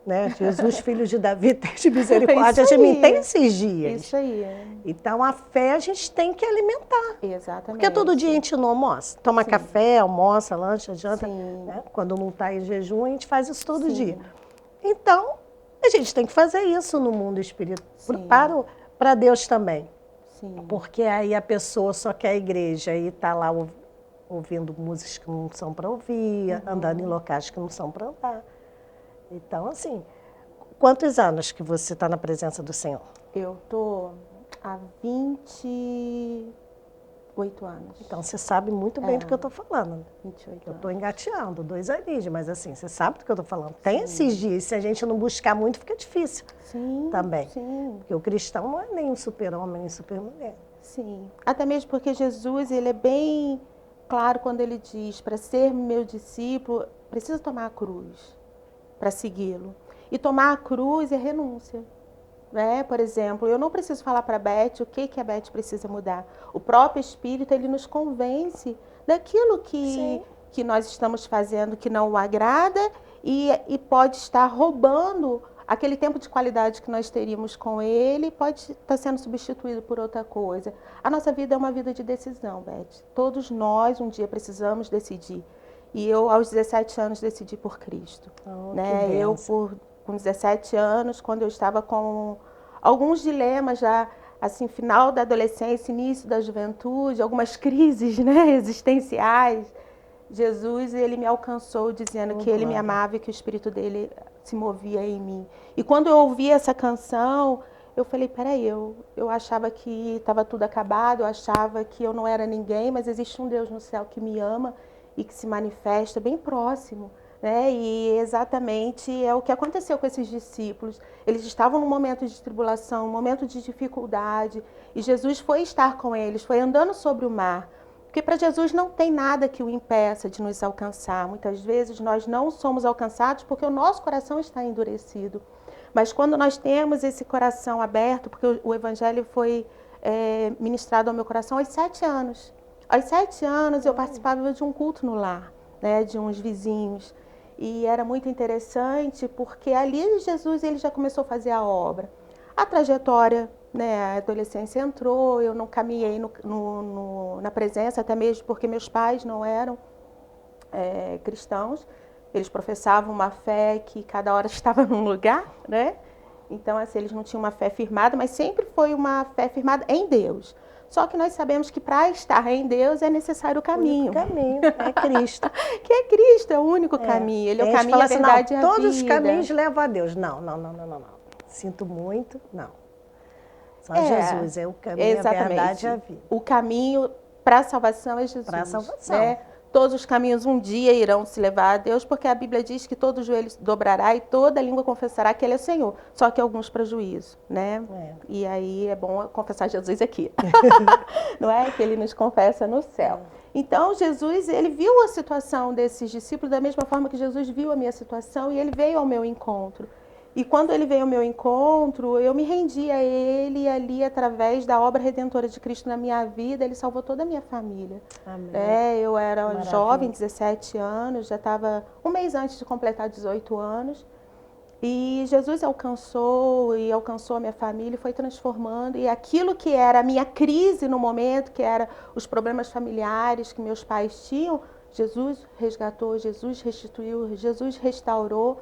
Né? Jesus, filho de Davi, tem de misericórdia de mim. Tem esses dias. Isso aí. Então, a fé a gente tem que alimentar. Exatamente. Porque todo dia a gente não almoça. Toma café, almoça, lancha, janta. Né? Quando não está em jejum, a gente faz isso todo dia. Então, a gente tem que fazer isso no mundo espiritual. Para Deus também. Porque aí a pessoa só quer a igreja e está lá ouvindo músicas que não são para ouvir, andando em locais que não são para andar. Então, assim, quantos anos que você está na presença do Senhor? Eu estou há 28 anos. Então, você sabe muito bem do que eu estou falando. 28 eu estou engateando, 2 aninhos, mas assim, você sabe do que eu estou falando. Tem esses dias, se a gente não buscar muito, fica difícil também. Porque o cristão não é nem um super-homem, nem super-mulher. Até mesmo porque Jesus, ele é bem claro quando ele diz, para ser meu discípulo, precisa tomar a cruz para segui-lo. E tomar a cruz é renúncia. Né? Por exemplo, eu não preciso falar para a Beth o que a Beth precisa mudar. O próprio Espírito, ele nos convence daquilo que nós estamos fazendo que não o agrada e pode estar roubando aquele tempo de qualidade que nós teríamos com ele, pode estar sendo substituído por outra coisa. A nossa vida é uma vida de decisão, Beth. Todos nós um dia precisamos decidir. E eu, aos 17 anos, decidi por Cristo. Né? Eu, com 17 anos, quando eu estava com alguns dilemas já, assim, final da adolescência, início da juventude, algumas crises, né, existenciais, Jesus, ele me alcançou dizendo que ele me amava e que o Espírito dele se movia em mim. E quando eu ouvi essa canção, eu falei, peraí, eu achava que estava tudo acabado, eu achava que eu não era ninguém, mas existe um Deus no céu que me ama e que se manifesta bem próximo, né? E exatamente é o que aconteceu com esses discípulos. Eles estavam num momento de tribulação, um momento de dificuldade, e Jesus foi estar com eles, foi andando sobre o mar. Porque para Jesus não tem nada que o impeça de nos alcançar. Muitas vezes nós não somos alcançados porque o nosso coração está endurecido. Mas quando nós temos esse coração aberto, porque o Evangelho foi ministrado ao meu coração aos 7 anos. Aos 7 anos eu participava de um culto no lar, né, de uns vizinhos. E era muito interessante porque ali Jesus ele já começou a fazer a obra. A trajetória, né, a adolescência entrou, eu não caminhei na presença, até mesmo porque meus pais não eram cristãos. Eles professavam uma fé que cada hora estava num lugar, né? Então, assim, eles não tinham uma fé firmada, mas sempre foi uma fé firmada em Deus. Só que nós sabemos que para estar em Deus é necessário o caminho. O caminho é Cristo. Que é Cristo, é o único caminho. Ele é o caminho, a verdade e a vida. Todos os caminhos levam a Deus. Não. Sinto muito, não. Só Jesus é o caminho, a verdade e a vida. O caminho para a salvação é Jesus. Para a salvação. Né? Todos os caminhos um dia irão se levar a Deus, porque a Bíblia diz que todo joelho dobrará e toda língua confessará que Ele é Senhor. Só que alguns para juízo, né? E aí é bom confessar Jesus aqui. Não é? Que Ele nos confessa no céu. Então, Jesus, Ele viu a situação desses discípulos da mesma forma que Jesus viu a minha situação e Ele veio ao meu encontro. E quando Ele veio ao meu encontro, eu me rendi a Ele e ali, através da obra redentora de Cristo na minha vida, Ele salvou toda a minha família. Amém. Eu era Maravilha. jovem, 17 anos, já estava um mês antes de completar 18 anos. E Jesus alcançou a minha família e foi transformando. E aquilo que era a minha crise no momento, que era os problemas familiares que meus pais tinham, Jesus resgatou, Jesus restituiu, Jesus restaurou.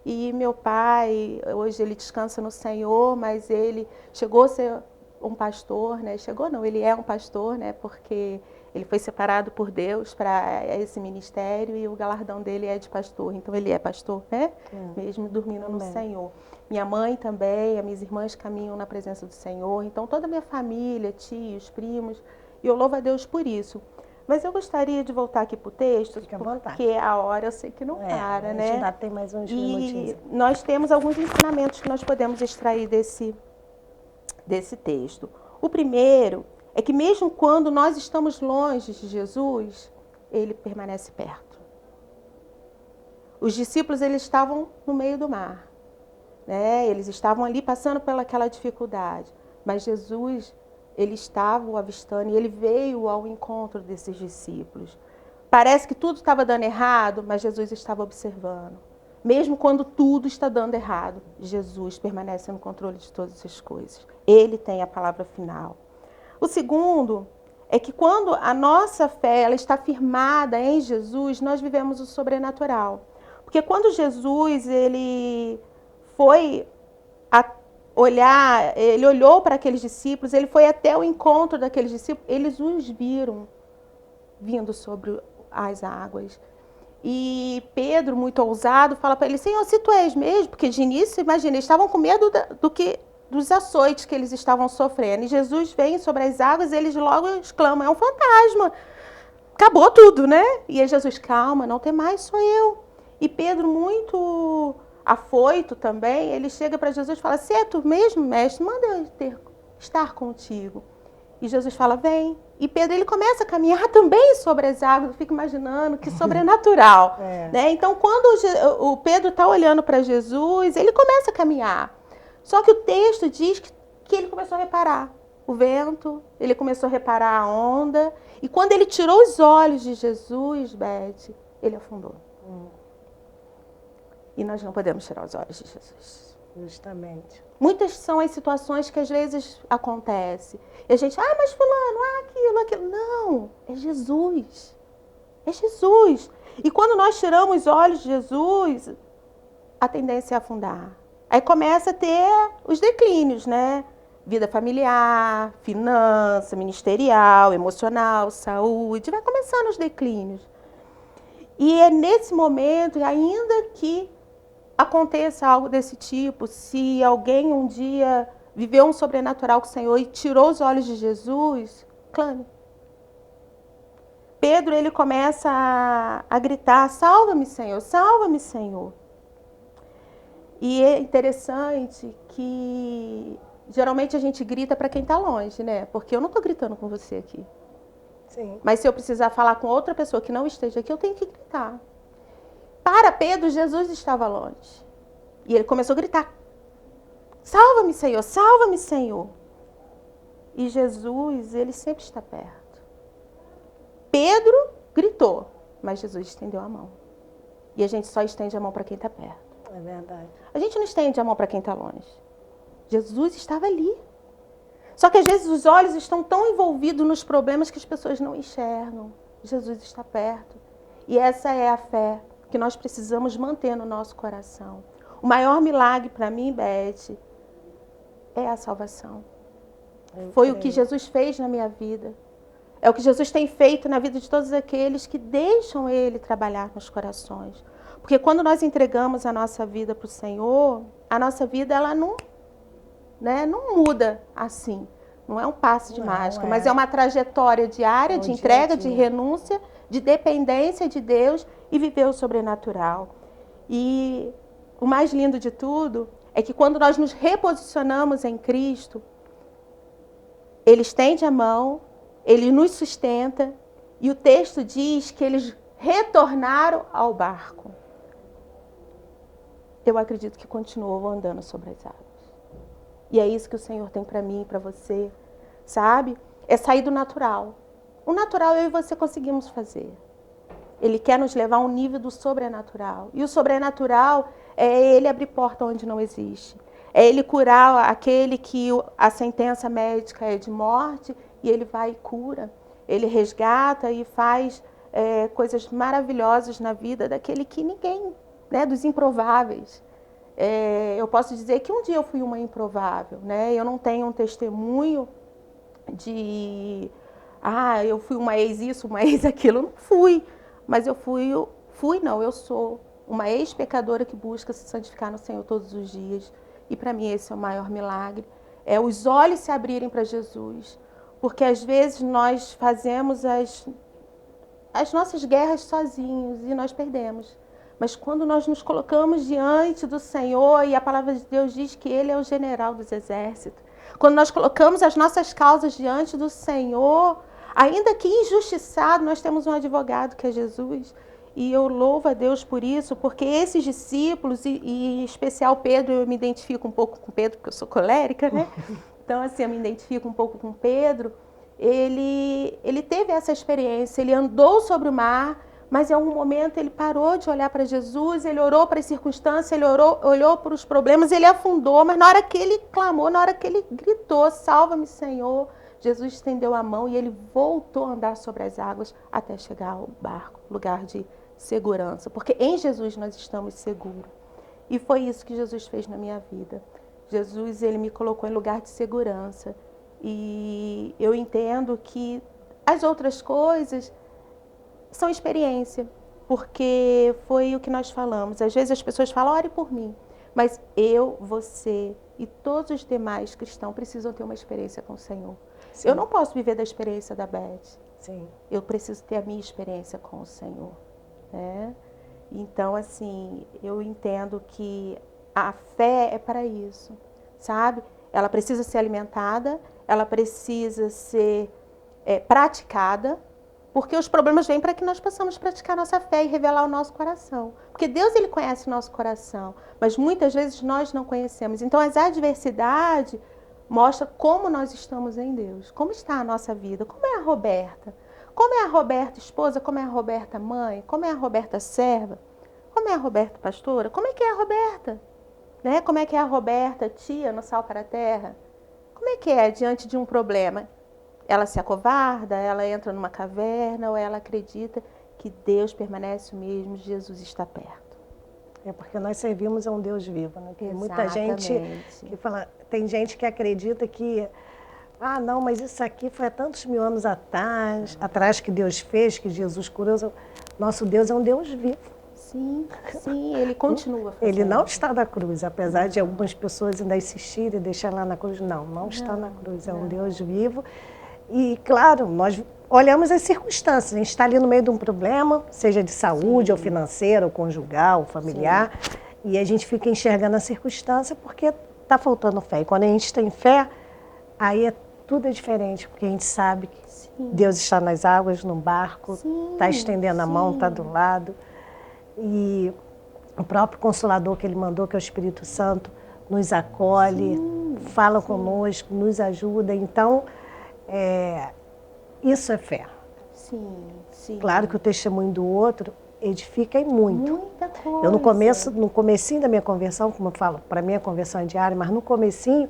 E meu pai, hoje ele descansa no Senhor, mas ele chegou a ser um pastor, né? Chegou não, ele é um pastor, né? Porque ele foi separado por Deus para esse ministério e o galardão dele é de pastor. Então ele é pastor, né? Mesmo dormindo no Senhor. Minha mãe também, as minhas irmãs caminham na presença do Senhor. Então toda a minha família, tios, primos, e eu louvo a Deus por isso. Mas eu gostaria de voltar aqui para o texto, porque a hora eu sei que não para, né? Ainda tem mais uns minutinhos. E nós temos alguns ensinamentos que nós podemos extrair desse texto. O primeiro é que mesmo quando nós estamos longe de Jesus, Ele permanece perto. Os discípulos, eles estavam no meio do mar, né? Eles estavam ali passando pelaquela dificuldade, mas Jesus, Ele estava o avistando e Ele veio ao encontro desses discípulos. Parece que tudo estava dando errado, mas Jesus estava observando. Mesmo quando tudo está dando errado, Jesus permanece no controle de todas as coisas. Ele tem a palavra final. O segundo é que quando a nossa fé ela está firmada em Jesus, nós vivemos o sobrenatural. Porque quando Jesus ele foi ele olhou para aqueles discípulos, ele foi até o encontro daqueles discípulos, eles os viram vindo sobre as águas. E Pedro, muito ousado, fala para ele, Senhor, se tu és mesmo, porque de início, imagina, eles estavam com medo dos açoites que eles estavam sofrendo. E Jesus vem sobre as águas e eles logo exclamam, é um fantasma. Acabou tudo, né? E aí Jesus, calma, não tem mais, sou eu. E Pedro, muito afoito também, ele chega para Jesus e fala, se é tu mesmo, mestre, manda eu estar contigo. E Jesus fala, vem. E Pedro, ele começa a caminhar também sobre as águas, eu fico imaginando que sobrenatural. Né? Então, quando o Pedro está olhando para Jesus, ele começa a caminhar. Só que o texto diz que ele começou a reparar o vento, ele começou a reparar a onda, e quando ele tirou os olhos de Jesus, Beth, ele afundou. E nós não podemos tirar os olhos de Jesus. Justamente. Muitas são as situações que às vezes acontecem. E a gente, mas fulano, aquilo. Não, é Jesus. É Jesus. E quando nós tiramos os olhos de Jesus, a tendência é afundar. Aí começa a ter os declínios, né? Vida familiar, finança, ministerial, emocional, saúde. Vai começando os declínios. E é nesse momento, ainda que aconteça algo desse tipo, se alguém um dia viveu um sobrenatural com o Senhor e tirou os olhos de Jesus, clame. Pedro, ele começa a gritar, salva-me, Senhor, salva-me, Senhor. E é interessante que geralmente a gente grita para quem está longe, né? Porque eu não estou gritando com você aqui. Sim. Mas se eu precisar falar com outra pessoa que não esteja aqui, eu tenho que gritar. Para Pedro, Jesus estava longe. E ele começou a gritar, salva-me, Senhor, salva-me, Senhor. E Jesus, ele sempre está perto. Pedro gritou, mas Jesus estendeu a mão. E a gente só estende a mão para quem está perto. É verdade. A gente não estende a mão para quem está longe. Jesus estava ali. Só que às vezes os olhos estão tão envolvidos nos problemas que as pessoas não enxergam. Jesus está perto. E essa é a fé que nós precisamos manter no nosso coração. O maior milagre para mim, Beth, é a salvação. Foi o que Jesus fez na minha vida. É o que Jesus tem feito na vida de todos aqueles que deixam Ele trabalhar nos corações. Porque quando nós entregamos a nossa vida para o Senhor, a nossa vida ela não muda assim. Não é um passe de mágica, mas é uma trajetória diária de entrega, de renúncia, de dependência de Deus e viver o sobrenatural. E o mais lindo de tudo é que quando nós nos reposicionamos em Cristo, Ele estende a mão, Ele nos sustenta, e o texto diz que eles retornaram ao barco. Eu acredito que continuou andando sobre as águas. E é isso que o Senhor tem para mim e para você, sabe? É sair do natural. O natural eu e você conseguimos fazer. Ele quer nos levar a um nível do sobrenatural. E o sobrenatural é Ele abrir porta onde não existe. É Ele curar aquele que a sentença médica é de morte e Ele vai e cura. Ele resgata e faz coisas maravilhosas na vida daquele que ninguém, dos improváveis. Eu posso dizer que um dia eu fui uma improvável, Eu não tenho um testemunho de, eu fui uma ex isso, uma ex aquilo, eu não fui. Mas eu sou uma ex-pecadora que busca se santificar no Senhor todos os dias. E para mim esse é o maior milagre. É os olhos se abrirem para Jesus. Porque às vezes nós fazemos as nossas guerras sozinhos e nós perdemos. Mas quando nós nos colocamos diante do Senhor, e a palavra de Deus diz que Ele é o general dos exércitos, quando nós colocamos as nossas causas diante do Senhor, ainda que injustiçado, nós temos um advogado que é Jesus. E eu louvo a Deus por isso, porque esses discípulos, e em especial Pedro, eu me identifico um pouco com Pedro, porque eu sou colérica, Então, assim, eu me identifico um pouco com Pedro. Ele teve essa experiência, ele andou sobre o mar, mas em algum momento ele parou de olhar para Jesus, ele orou para as circunstâncias, ele olhou para os problemas, ele afundou, mas na hora que ele clamou, na hora que ele gritou, salva-me, Senhor, Jesus estendeu a mão e ele voltou a andar sobre as águas até chegar ao barco, lugar de segurança, porque em Jesus nós estamos seguros. E foi isso que Jesus fez na minha vida. Jesus, ele me colocou em lugar de segurança. E eu entendo que as outras coisas são experiência, porque foi o que nós falamos. Às vezes as pessoas falam, ore por mim, mas eu, você e todos os demais cristãos precisam ter uma experiência com o Senhor. Sim. Eu não posso viver da experiência da Beth. Sim. Eu preciso ter a minha experiência com o Senhor. Então, assim, eu entendo que a fé é para isso, sabe? Ela precisa ser alimentada, ela precisa ser praticada, porque os problemas vêm para que nós possamos praticar nossa fé e revelar o nosso coração. Porque Deus, ele conhece o nosso coração, mas muitas vezes nós não conhecemos. Então, as adversidades mostram como nós estamos em Deus, como está a nossa vida, como é a Roberta. Como é a Roberta esposa, como é a Roberta mãe, como é a Roberta serva, como é a Roberta pastora, como é que é a Roberta? Como é que é a Roberta tia no Sal para a Terra? Como é que é diante de um problema? Ela se acovarda, ela entra numa caverna ou ela acredita que Deus permanece o mesmo, Jesus está perto? É porque nós servimos a um Deus vivo, Tem muita gente que fala, tem gente que acredita que não, mas isso aqui foi há tantos mil anos atrás que Deus fez, que Jesus curou. Nosso Deus é um Deus vivo. Sim, ele continua fazendo. Ele não está na cruz, apesar de algumas pessoas ainda insistirem e deixar lá na cruz. Não está na cruz, é um Deus vivo. E, claro, nós olhamos as circunstâncias. A gente está ali no meio de um problema, seja de saúde, ou financeiro, ou conjugal, ou familiar, e a gente fica enxergando a circunstância porque está faltando fé. E quando a gente tem fé, aí tudo é diferente, porque a gente sabe que Deus está nas águas, no barco, está estendendo a mão, está do lado. E o próprio Consolador que Ele mandou, que é o Espírito Santo, nos acolhe, fala conosco, nos ajuda. Então, isso é fé. Sim. Claro que o testemunho do outro edifica e muito. Muita coisa. Eu no comecinho da minha conversão, como eu falo, para mim a conversão é diária, mas no comecinho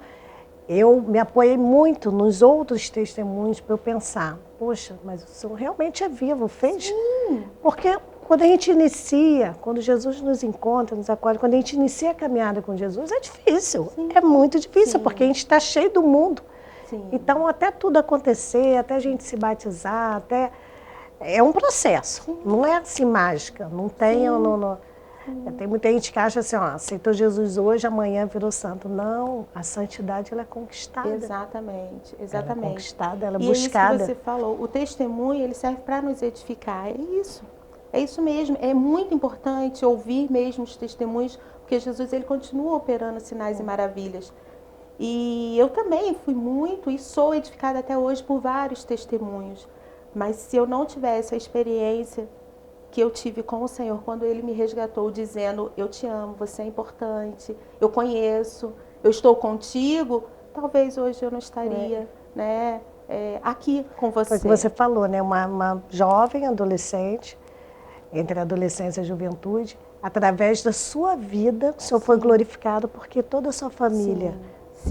eu me apoiei muito nos outros testemunhos para eu pensar, poxa, mas o Senhor realmente é vivo, fez? Sim. Porque quando a gente inicia, quando Jesus nos encontra, nos acolhe, quando a gente inicia a caminhada com Jesus, é difícil, Sim. é muito difícil, Sim. porque a gente está cheio do mundo. Sim. Então, até tudo acontecer, até a gente se batizar, até... É um processo, Sim. não é assim mágica, não tem... Tem muita gente que acha assim, ó, aceitou Jesus hoje, amanhã virou santo. Não, a santidade ela é conquistada. Exatamente, exatamente. Ela é conquistada, ela é e buscada. É isso que você falou, o testemunho ele serve para nos edificar, é isso mesmo. É muito importante ouvir mesmo os testemunhos, porque Jesus ele continua operando sinais e maravilhas. E eu também fui muito e sou edificada até hoje por vários testemunhos. Mas se eu não tivesse a experiência que eu tive com o Senhor quando Ele me resgatou, dizendo, eu te amo, você é importante, eu conheço, eu estou contigo, talvez hoje eu não estaria aqui com você. Foi o que você falou, né? Uma jovem adolescente, entre a adolescência e a juventude, através da sua vida, o Senhor foi glorificado porque toda a sua família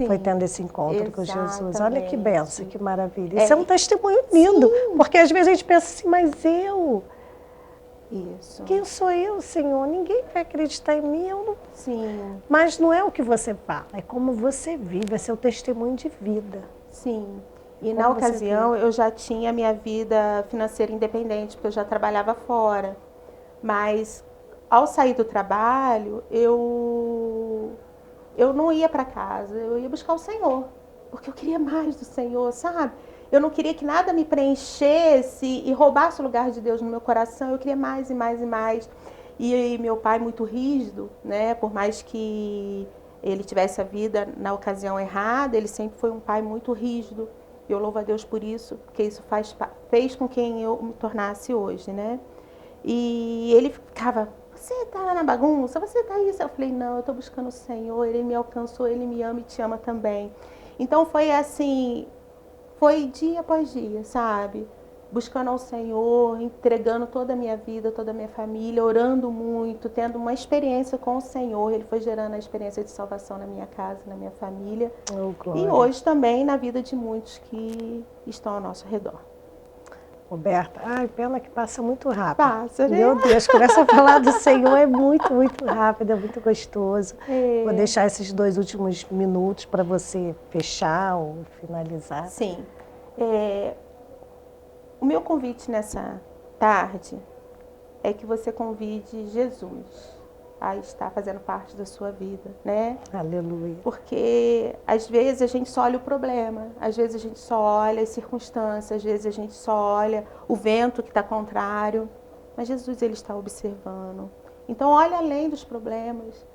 foi tendo esse encontro com Jesus. Olha que benção, que maravilha. Isso é um testemunho lindo, porque às vezes a gente pensa assim, mas eu... Isso. Quem sou eu, Senhor? Ninguém vai acreditar em mim. Eu não... Sim. Mas não é o que você fala, é como você vive, é seu testemunho de vida. Sim. E Como na ocasião eu já tinha minha vida financeira independente, porque eu já trabalhava fora. Mas ao sair do trabalho, eu não ia para casa, eu ia buscar o Senhor, porque eu queria mais do Senhor, sabe? Eu não queria que nada me preenchesse e roubasse o lugar de Deus no meu coração. Eu queria mais e mais e mais. E meu pai muito rígido, né? Por mais que ele tivesse a vida na ocasião errada, ele sempre foi um pai muito rígido. Eu louvo a Deus por isso, porque isso fez com quem eu me tornasse hoje, né? E ele ficava, você está lá na bagunça, você está isso. Eu falei, não, eu estou buscando o Senhor, Ele me alcançou, Ele me ama e te ama também. Então foi assim... Foi dia após dia, sabe? Buscando ao Senhor, entregando toda a minha vida, toda a minha família, orando muito, tendo uma experiência com o Senhor. Ele foi gerando a experiência de salvação na minha casa, na minha família. E hoje também na vida de muitos que estão ao nosso redor. Roberta, pena que passa muito rápido. Passa, né? Meu Deus, começa a falar do Senhor, é muito, muito rápido, é muito gostoso. Vou deixar esses 2 últimos minutos para você fechar ou finalizar. Sim. O meu convite nessa tarde é que você convide Jesus a estar fazendo parte da sua vida, né? Aleluia. Porque às vezes a gente só olha o problema, às vezes a gente só olha as circunstâncias, às vezes a gente só olha o vento que está contrário, mas Jesus ele está observando. Então olha além dos problemas,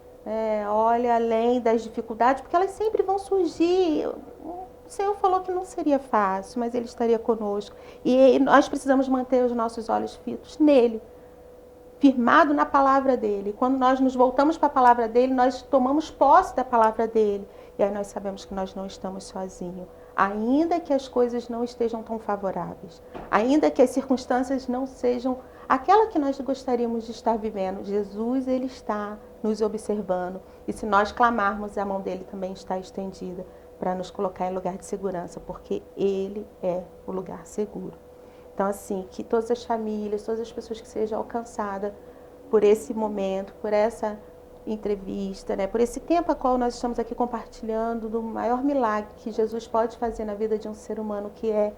olha além das dificuldades, porque elas sempre vão surgir. O Senhor falou que não seria fácil, mas Ele estaria conosco. E nós precisamos manter os nossos olhos fitos nele, firmado na palavra dele. Quando nós nos voltamos para a palavra dele, nós tomamos posse da palavra dele. E aí nós sabemos que nós não estamos sozinhos. Ainda que as coisas não estejam tão favoráveis, ainda que as circunstâncias não sejam aquela que nós gostaríamos de estar vivendo, Jesus ele está nos observando. E se nós clamarmos, a mão dele também está estendida para nos colocar em lugar de segurança, porque ele é o lugar seguro. Então, assim, que todas as famílias, todas as pessoas que sejam alcançadas por esse momento, por essa entrevista, né, por esse tempo a qual nós estamos aqui compartilhando do maior milagre que Jesus pode fazer na vida de um ser humano, que é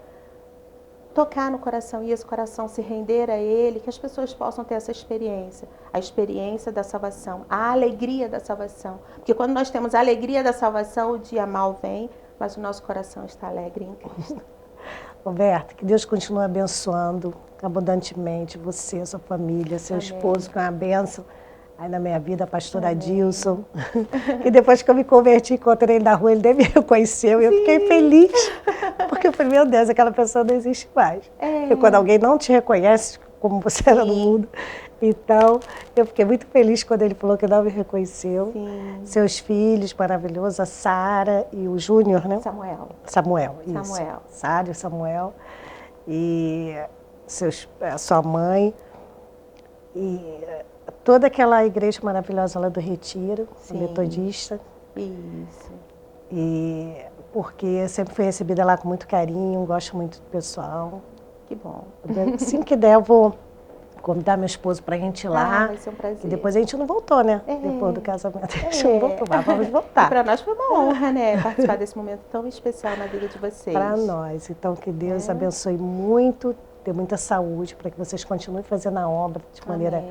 tocar no coração e esse coração se render a Ele, que as pessoas possam ter essa experiência, a experiência da salvação, a alegria da salvação. Porque quando nós temos a alegria da salvação, o dia mal vem, mas o nosso coração está alegre em Cristo. Roberta, que Deus continue abençoando abundantemente você, sua família, seu esposo, que é uma bênção. Aí na minha vida, a pastora Adilson. E depois que eu me converti, encontrei ele na rua, ele nem me reconheceu. E eu fiquei feliz, porque eu falei, meu Deus, aquela pessoa não existe mais. Porque quando alguém não te reconhece, como você era no mundo. Então, eu fiquei muito feliz quando ele falou que não me reconheceu. Sim. Seus filhos maravilhosos, a Sara e o Júnior, né? Samuel, isso. Sara e Samuel. E sua mãe. E toda aquela igreja maravilhosa lá do Retiro, Sim. metodista. Isso. E porque eu sempre fui recebida lá com muito carinho, gosto muito do pessoal. Que bom. Assim que der, eu vou convidar meu esposo para a gente ir lá. Vai ser um prazer. E depois a gente não voltou, né? Depois do casamento, a gente não voltou, mas vamos voltar. Para nós foi uma honra, né? Participar desse momento tão especial na vida de vocês. Para nós. Então, que Deus abençoe muito, dê muita saúde, para que vocês continuem fazendo a obra de maneira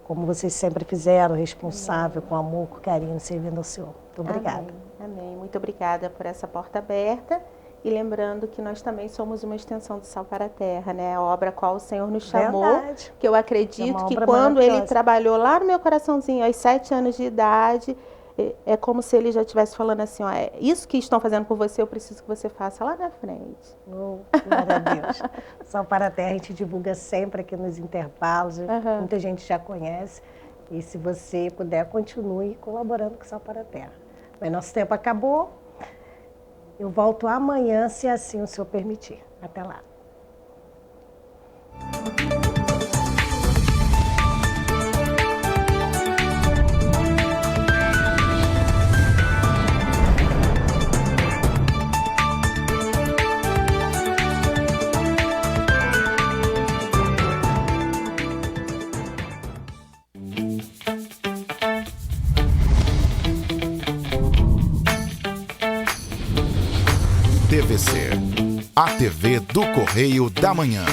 como vocês sempre fizeram, responsável, com amor, com carinho, servindo ao Senhor. Muito obrigada. Amém. Muito obrigada por essa porta aberta. E lembrando que nós também somos uma extensão do Sal para a Terra, né? A obra a qual o Senhor nos chamou. Verdade. Que eu acredito que obra quando Ele maravilhosa. trabalhou lá no meu coraçãozinho, aos 7 anos de idade, é como se Ele já estivesse falando assim, ó, é isso que estão fazendo por você, eu preciso que você faça lá na frente. Oh, glória a Deus. Sal para a Terra a gente divulga sempre aqui nos intervalos. Muita gente já conhece. E se você puder, continue colaborando com o Sal para a Terra. Mas nosso tempo acabou. Eu volto amanhã, se assim o Senhor permitir. Até lá. TVC, a TV do Correio da Manhã.